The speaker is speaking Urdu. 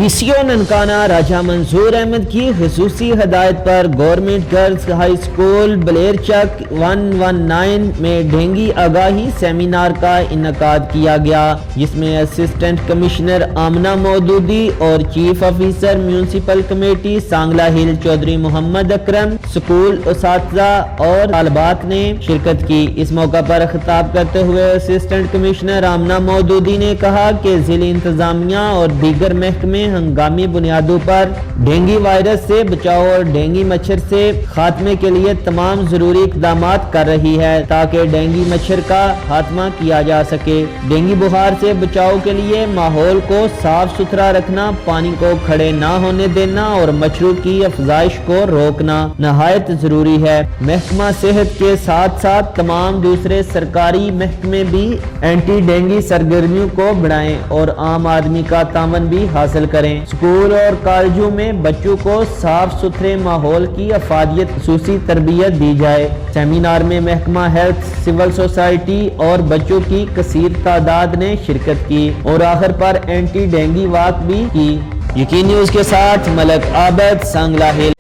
D C O Nankana Raja Manzoor Ahmad کی خصوصی ہدایت پر گورنمنٹ گرلز ہائی اسکول بلیر چک 119 میں ڈینگی آگاہی سیمینار کا انعقاد کیا گیا، جس میں اسسٹنٹ کمشنر آمنہ مودودی اور chief officer municipal committee Sangla ہل چودھری محمد اکرم، اسکول اساتذہ اور طالبات نے شرکت کی۔ اس موقع پر خطاب کرتے ہوئے اسسٹنٹ کمشنر آمنہ مودودی نے کہا کہ ضلع انتظامیہ اور دیگر محکمے ہنگامی بنیادوں پر ڈینگی وائرس سے بچاؤ اور ڈینگی مچھر سے خاتمے کے لیے تمام ضروری اقدامات کر رہی ہے تاکہ ڈینگی مچھر کا خاتمہ کیا جا سکے۔ ڈینگی بخار سے بچاؤ کے لیے ماحول کو صاف ستھرا رکھنا، پانی کو کھڑے نہ ہونے دینا اور مچھروں کی افزائش کو روکنا نہایت ضروری ہے۔ محکمہ صحت کے ساتھ ساتھ تمام دوسرے سرکاری محکمے بھی اینٹی ڈینگی سرگرمیوں کو بڑھائیں اور عام آدمی کا تعاون بھی حاصل کریں۔ اسکول اور کالجوں میں بچوں کو صاف ستھرے ماحول کی افادیت خصوصی تربیت دی جائے۔ سیمینار میں محکمہ ہیلتھ، سول سوسائٹی اور بچوں کی کثیر تعداد نے شرکت کی اور آخر پر اینٹی ڈینگی واک بھی کی۔ یقین نیوز کے ساتھ ملک عابد، سانگلہ ہل۔